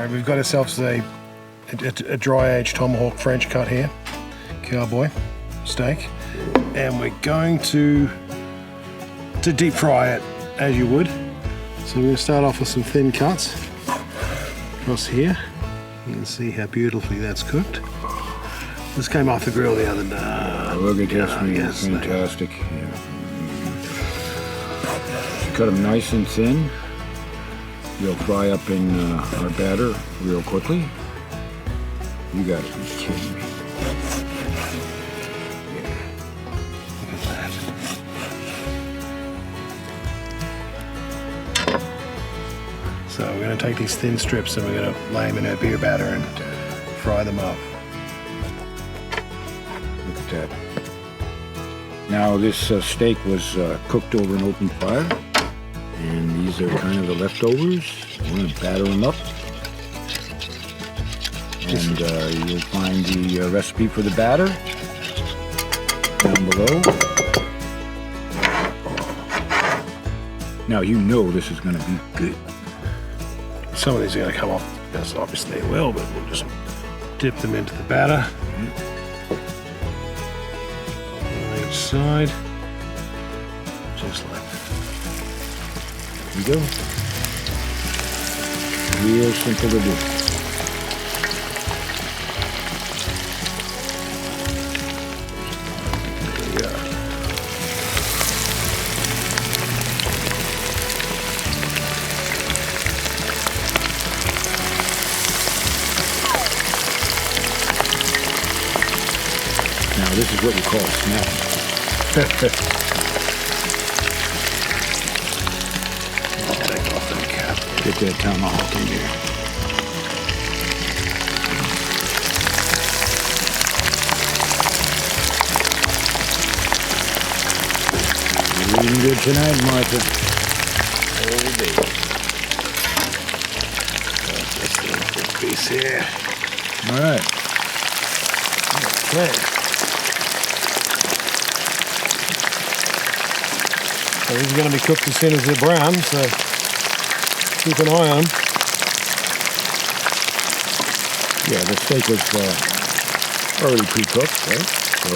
Alright, we've got ourselves a dry-aged tomahawk French cut here, cowboy steak, and we're going to deep fry it as you would. So we're going to start off with some thin cuts across here. You can see how beautifully that's cooked. This came off the grill the other day. Look at this, man. Fantastic. Yeah. Cut them nice and thin. They'll fry up in our batter real quickly. You gotta be kidding me. Yeah. Look at that. So we're going to take these thin strips and we're going to lay them in our beer batter and fry them up. Look at that. Now this steak was cooked over an open fire, and these are kind of the leftovers. We're going to batter them up, and you'll find the recipe for the batter down below. Now you know this is going to be good. Some of these are going to come off, yes, obviously they will, but we'll just dip them into the batter. On each side, just like that. There you go. Real simple to do. There we go. Now this is what you call snapping. Take off that cap. Get that tomahawk in here. You're eating good tonight, Martha. Oh, baby. Got this little big piece here. All right. Okay. So these are going to be cooked as soon as they're brown, so keep an eye on them. Yeah, the steak was already pre-cooked, right? So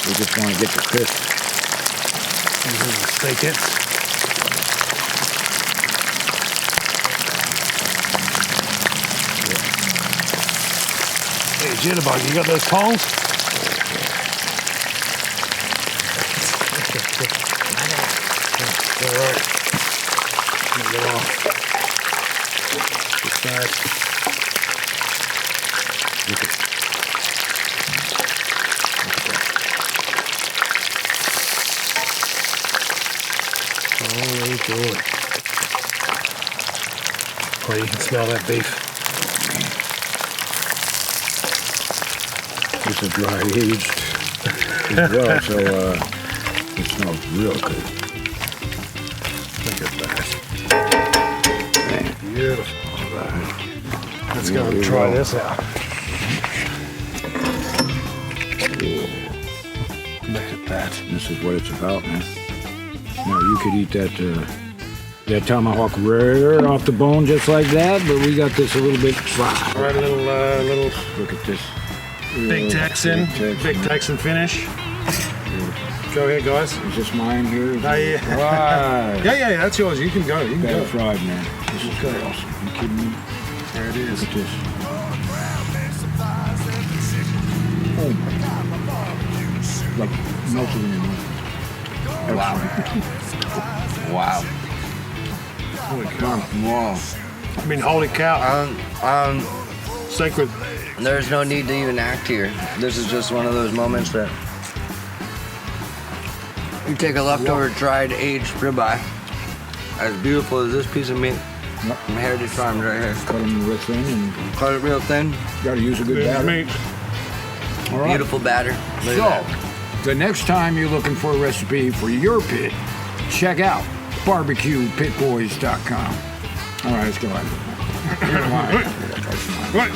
we just want to get the crisp. These are the steakettes. Hey, Jitterbug, you got those tongs? All right. Get it off. This side. Holy good. Oh, you can smell that beef. This is dry aged as well, so it smells real good. Look at that. Beautiful. All right. Let's go and try this out. Look at that. This is what it's about, man. Now you could eat that tomahawk rare off the bone just like that, but we got this a little bit fried. All right, a little. Look at this. Big Texan finish. Go ahead, guys. Is this mine here? Oh, yeah. Right. Yeah, that's yours. You can go. You can Got go. it fried, man. This is Okay. awesome. You kidding me? There it is. Look at this. Oh my God. Like melted in your mouth. Wow. Wow. Holy cow. Wow. I mean, holy cow. Sacred. There's no need to even act here. This is just one of those moments that you take a leftover dried aged ribeye, as beautiful as this piece of meat from Heritage Farms right here. Cut them real thin and Cut it real thin, got to use a good There's batter. meat. All right. beautiful batter. Look So, at that. the next time you're looking for a recipe for your pit, check out BBQPitBoys.com. All right, let's go. Right.